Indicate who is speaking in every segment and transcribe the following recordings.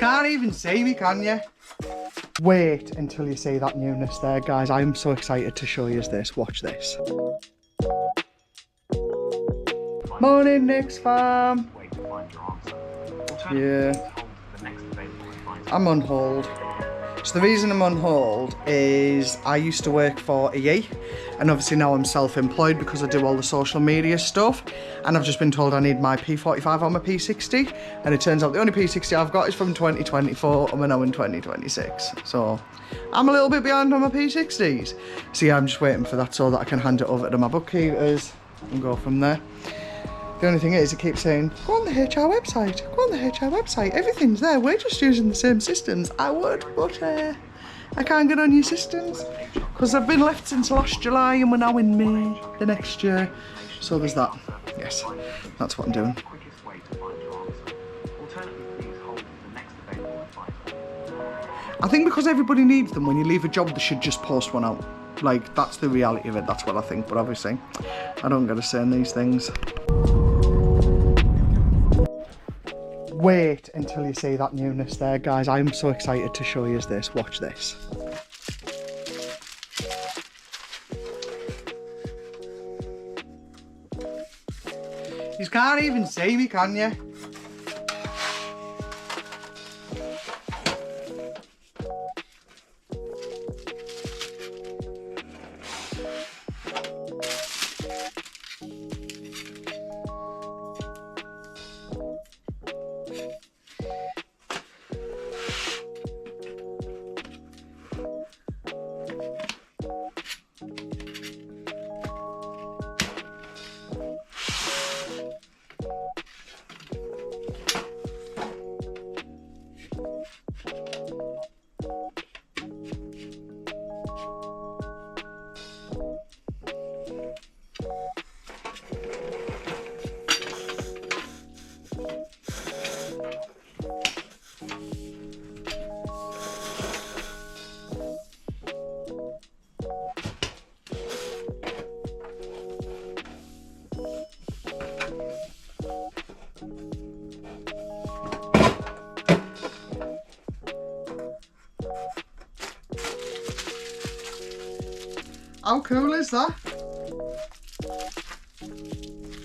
Speaker 1: can't even see me, can you? Wait until you see that newness there, guys. I am so excited to show you this. Watch this. Morning, Nick's farm. Yeah. I'm on hold. So the reason I'm on hold is I used to work for EE, and obviously now I'm self-employed because I do all the social media stuff, and I've just been told I need my P45 on my P60, and it turns out the only P60 I've got is from 2024 and we're now in 2026. So I'm a little bit behind on my P60s. So yeah, I'm just waiting for that so that I can hand it over to my bookkeepers and go from there. The only thing is, it keeps saying, go on the HR website, go on the HR website, everything's there, we're just using the same systems. I would, but I can't get on your systems because I've been left since last July and we're now in May the next year. So there's that. Yes, that's what I'm doing. I think because everybody needs them, when you leave a job, they should just post one out. Like, that's the reality of it, that's what I think, but obviously, I don't get to say in these things. Wait until you see that newness there, guys. I am so excited to show you this. Watch this. You can't even see me, can you? How cool is that?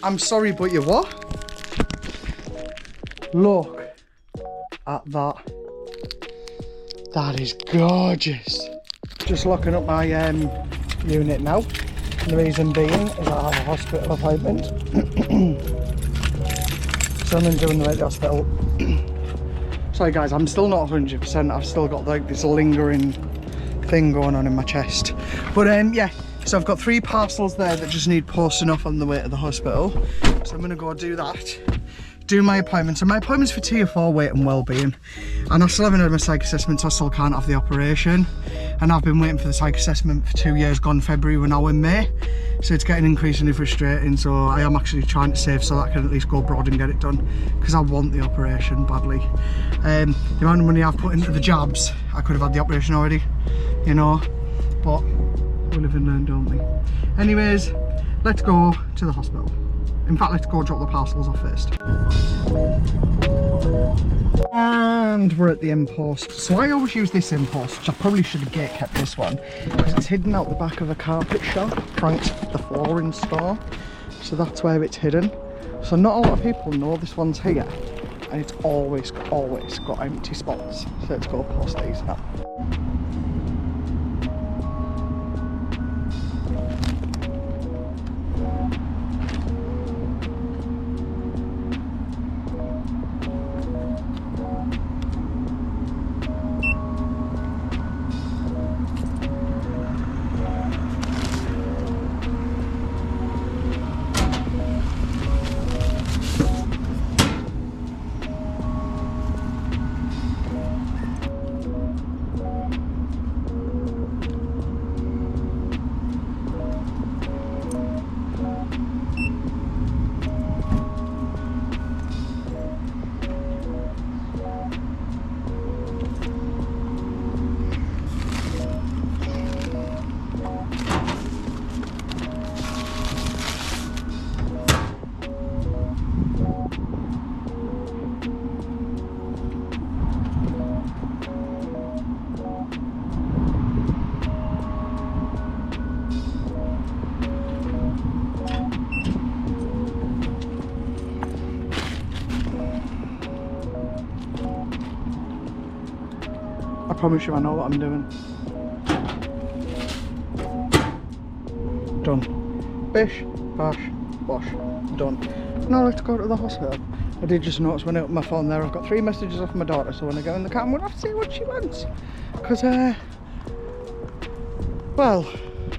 Speaker 1: I'm sorry, but you what? Look at that. That is gorgeous. Just locking up my unit now. The reason being is I have a hospital appointment. So I'm doing the hospital. Sorry guys, I'm still not 100%. I've still got like this lingering thing going on in my chest. But yeah, so I've got 3 parcels there that just need posting off on the way to the hospital. So I'm gonna go do that, do my appointment. So my appointment's for Tier 4 weight and wellbeing, and I still haven't had my psych assessment, so I still can't have the operation. And I've been waiting for the psych assessment for 2 years, gone February, we're now in May. So it's getting increasingly frustrating, so I am actually trying to save so that I can at least go abroad and get it done, because I want the operation badly. The amount of money I've put into the jabs, I could have had the operation already, you know, but we live and learn, don't we? Anyways, let's go to the hospital. In fact, let's go drop the parcels off first. And we're at the impost. So I always use this impost, which I probably should have gate kept this one, because it's hidden out the back of a carpet shop, Frank's the flooring store. So that's where it's hidden. So not a lot of people know this one's here, and it's always got empty spots. So let's go post these now. I promise you I know what I'm doing. Done. Bish, bash, wash. Done. Now let's go to the hospital. I did just notice when I opened my phone there, I've got 3 messages off my daughter, so when I go in the car I'm going to have to see what she wants. Because, well,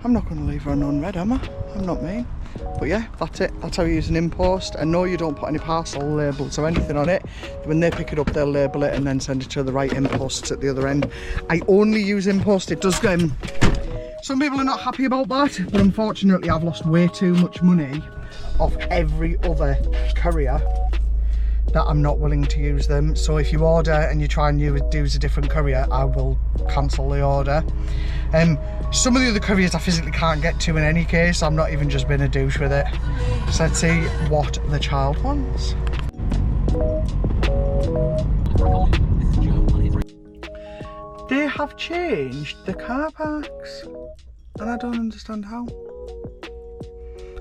Speaker 1: I'm not going to leave her unread, am I? I'm not mean. But yeah, that's it. That's how you use an InPost. And no, you don't put any parcel labels or anything on it. When they pick it up, they'll label it and then send it to the right InPosts at the other end. I only use InPost. It does get... some people are not happy about that, but unfortunately I've lost way too much money off every other courier that I'm not willing to use them. So if you order and you try and use a different courier, I will cancel the order. Some of the other couriers I physically can't get to in any case. I'm not even just being a douche with it. So let's see what the child wants. They have changed the car parks and I don't understand how.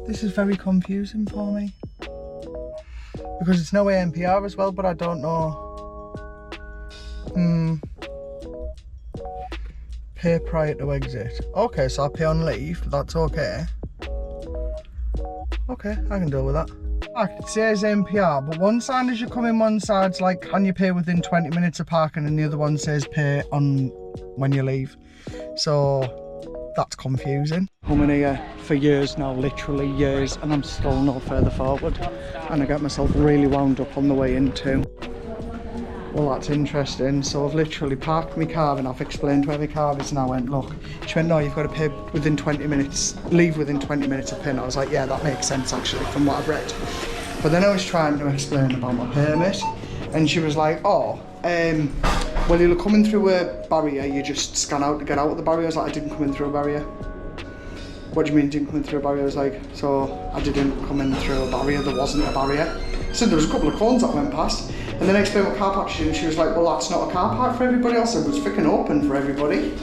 Speaker 1: This is very confusing for me. Because it's no ANPR as well, but I don't know. Pay prior to exit. Okay, so I pay on leave, that's okay. Okay, I can deal with that. It says NPR, but one sign as you come in, one side's like, can you pay within 20 minutes of parking, and the other one says pay on when you leave. So that's confusing. I'm in here for years now, literally years, and I'm still no further forward. And I get myself really wound up on the way in too. Well, that's interesting. So I've literally parked my car and I've explained where my car is, and I went, look. She went, no, you've got to pay within 20 minutes, leave within 20 minutes of pin. I was like, yeah, that makes sense actually from what I've read. But then I was trying to explain about my permit, and she was like, oh, well, you're coming through a barrier, you just scan out to get out of the barrier. I was like, I didn't come in through a barrier. What do you mean didn't come in through a barrier? I was like, so I didn't come in through a barrier, there wasn't a barrier. So there was a couple of cones that went past, and then I explained what car park she did, and she was like, well, that's not a car park for everybody else, it was freaking open for everybody.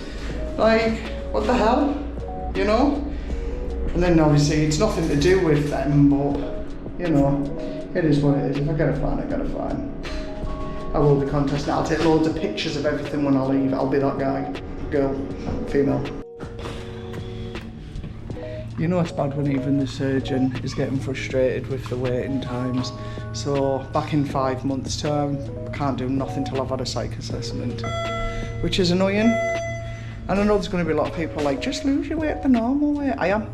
Speaker 1: Like, what the hell, you know? And then obviously it's nothing to do with them, but, you know, it is what it is. If I get a fine, I get a fine. I will be contesting. I'll take loads of pictures of everything when I leave. I'll be that guy. Girl, female. You know it's bad when even the surgeon is getting frustrated with the waiting times. So back in 5 months' time, I can't do nothing till I've had a psych assessment, which is annoying. And I know there's going to be a lot of people like, just lose your weight the normal way. I am,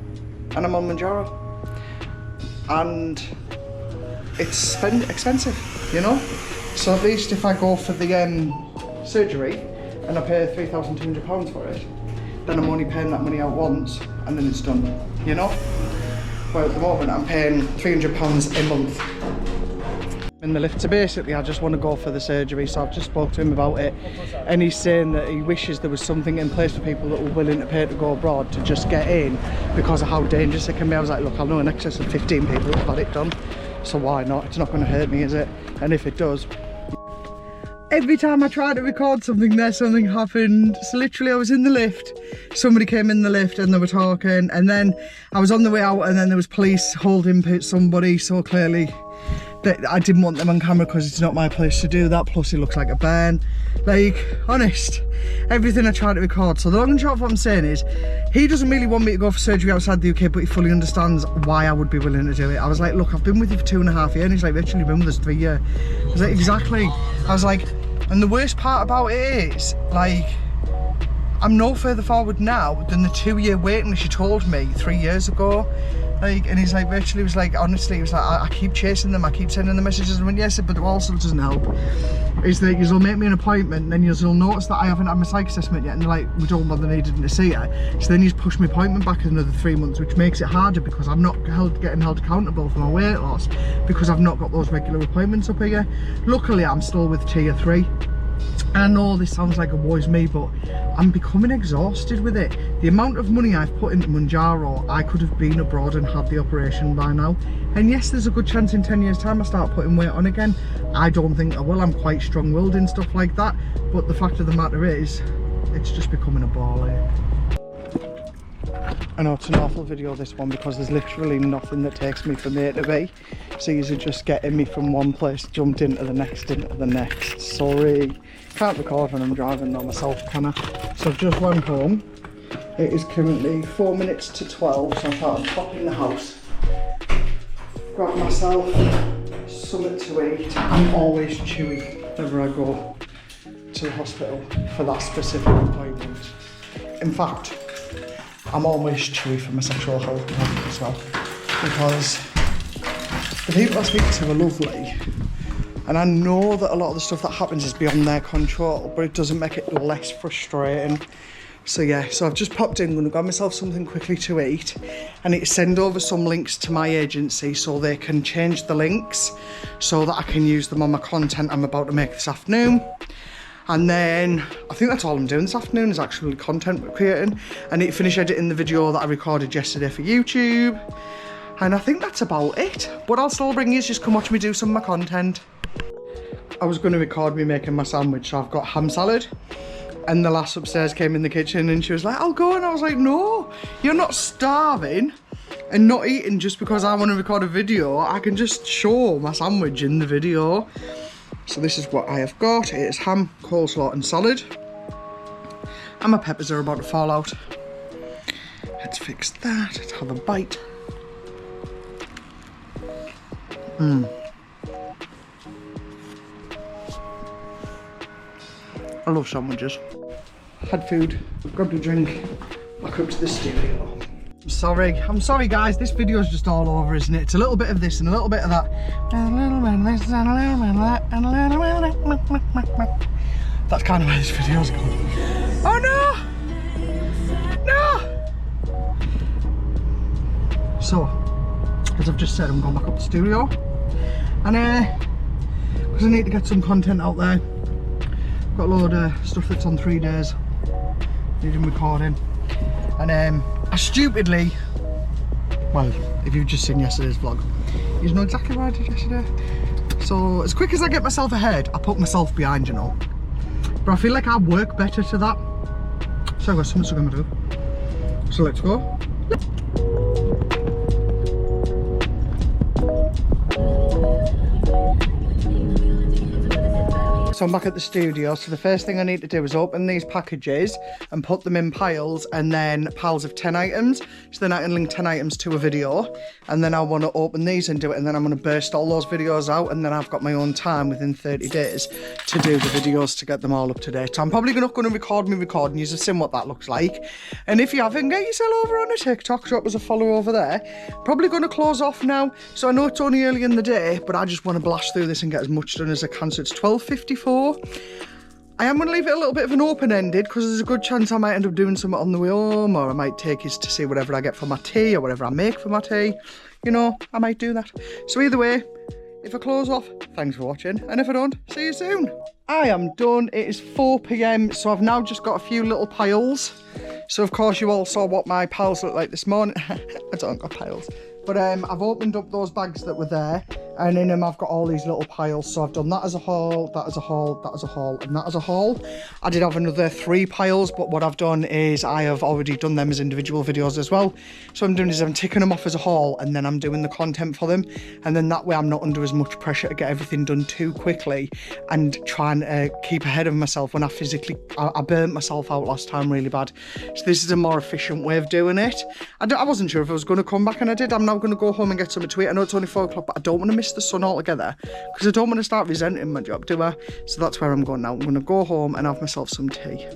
Speaker 1: and I'm on Mounjaro. And it's expensive, you know? So at least if I go for the surgery and I pay £3,200 for it, then I'm only paying that money out once and then it's done, you know? Well, at the moment I'm paying £300 a month in the lift. So basically I just want to go for the surgery, so I've just spoke to him about it, and he's saying that he wishes there was something in place for people that were willing to pay to go abroad to just get in because of how dangerous it can be. I was like, look, I know in excess of 15 people have had it done, so why not? It's not going to hurt me, is it? And if it does, every time I try to record something there, something happened. So literally I was in the lift, somebody came in the lift and they were talking, and then I was on the way out and then there was police holding somebody, so clearly that I didn't want them on camera because it's not my place to do that, plus it looks like a burn. Like, honest, everything I try to record. So the long and short of what I'm saying is, he doesn't really want me to go for surgery outside the UK, but he fully understands why I would be willing to do it. I was like, look, I've been with you for 2.5 years, and he's like, literally been with us 3 years. I was like, exactly. I was like, and the worst part about it is, like, I'm no further forward now than the 2-year waiting list you told me 3 years ago. Like, and he's like, virtually was like, honestly, he was like, I keep chasing them, I keep sending the messages, and yes, but it also doesn't help. Is that you'll make me an appointment, and then you'll notice that I haven't had my psych assessment yet, and they're like, we don't bother needing to see her. So then he's pushed my appointment back another 3 months, which makes it harder because I'm not getting held accountable for my weight loss because I've not got those regular appointments up here. Luckily, I'm still with tier 3. I know this sounds like a woes me, but I'm becoming exhausted with it. The amount of money I've put into Mounjaro, I could have been abroad and had the operation by now. And yes, there's a good chance in 10 years time I start putting weight on again. I don't think I will, I'm quite strong-willed and stuff like that. But the fact of the matter is, it's just becoming a ball ache. I know it's an awful video, this one, because there's literally nothing that takes me from A to B. So you're just getting me from one place, jumped into the next, Sorry. can't record when I'm driving though myself, can I? So I've just went home. It is currently 4 minutes to 12, so I thought I'd pop in the house, grab myself something to eat. I'm always chewy whenever I go to the hospital for that specific appointment. In fact, I'm always chewy for my sexual health appointment as well, because the people I speak to are lovely, and I know that a lot of the stuff that happens is beyond their control, but it doesn't make it less frustrating. So yeah, so I've just popped in, I'm going to grab myself something quickly to eat. I need to send over some links to my agency so they can change the links so that I can use them on my content I'm about to make this afternoon. And then I think that's all I'm doing this afternoon is actually content creating. I need to finish editing the video that I recorded yesterday for YouTube. And I think that's about it. What I'll still bring you is just come watch me do some of my content. I was going to record me making my sandwich, so I've got ham salad. And the lass upstairs came in the kitchen and she was like, I'll go. And I was like, no, you're not starving and not eating just because I want to record a video. I can just show my sandwich in the video. So this is what I have got. It is ham, coleslaw and salad. And my peppers are about to fall out. Let's fix that. Let's have a bite. I love sandwiches. Had food, grabbed a drink, back up to the studio. I'm sorry guys, this video is just all over, isn't it? It's a little bit of this and a little bit of that. And a little bit of this and a little bit of that and a little bit of that. That's kind of where this video's going. Oh no! No! So, as I've just said, I'm going back up to the studio. And because I need to get some content out there. Got a load of stuff that's on 3 days, needing recording, and I stupidly, well, if you've just seen yesterday's vlog, you know exactly what I did yesterday. So as quick as I get myself ahead, I put myself behind, you know. But I feel like I work better to that. So I've got something to do. So let's go. So I'm back at the studio, so the first thing I need to do is open these packages and put them in piles, and then piles of 10 items, so then I can link 10 items to a video, and then I want to open these and do it, and then I'm going to burst all those videos out, and then I've got my own time within 30 days to do the videos to get them all up to date. So I'm probably not going to record me recording, you've seen what that looks like, and if you haven't, get yourself over on a TikTok, drop us a follow over there. Probably going to close off now, so I know it's only early in the day, but I just want to blast through this and get as much done as I can. So it's 12:54. I am going to leave it a little bit of an open-ended because there's a good chance I might end up doing something on the way home, or I might take you to see whatever I get for my tea or whatever I make for my tea. You know, I might do that. So either way, if I close off, thanks for watching, and if I don't, see you soon. I am done. It is 4 PM, so I've now just got a few little piles. So of course you all saw what my piles look like this morning. I don't got piles. But I've opened up those bags that were there, and in them I've got all these little piles. So I've done that as a haul, that as a haul, that as a haul, and that as a haul. I did have another 3 piles, but what I've done is I have already done them as individual videos as well. So what I'm doing is I'm ticking them off as a haul, and then I'm doing the content for them, and then that way I'm not under as much pressure to get everything done too quickly and try and keep ahead of myself when I burnt myself out last time really bad. So this is a more efficient way of doing it. I wasn't sure if I was going to come back, and I did. I'm now going to go home and get something to eat. I know it's only 4 o'clock, but I don't want to miss the sun altogether because I don't want to start resenting my job, do I? So that's where I'm going now. I'm going to go home and have myself some tea.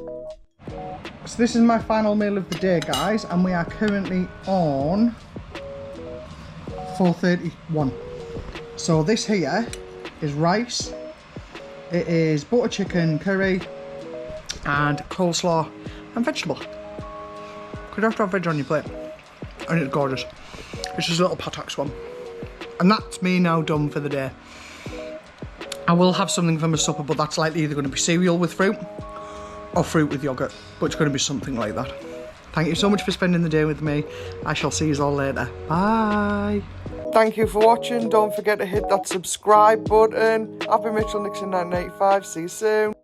Speaker 1: So this is my final meal of the day, guys, and we are currently on 4:31. So this here is rice, it is butter chicken curry and coleslaw and vegetable. Because you have to have veg on your plate, and it's gorgeous. It's just a little Patak's one. And that's me now done for the day. I will have something for my supper, but that's likely either going to be cereal with fruit or fruit with yoghurt, but it's going to be something like that. Thank you so much for spending the day with me. I shall see you all later. Bye. Thank you for watching. Don't forget to hit that subscribe button. I've been Mitchell Nixon 1985. See you soon.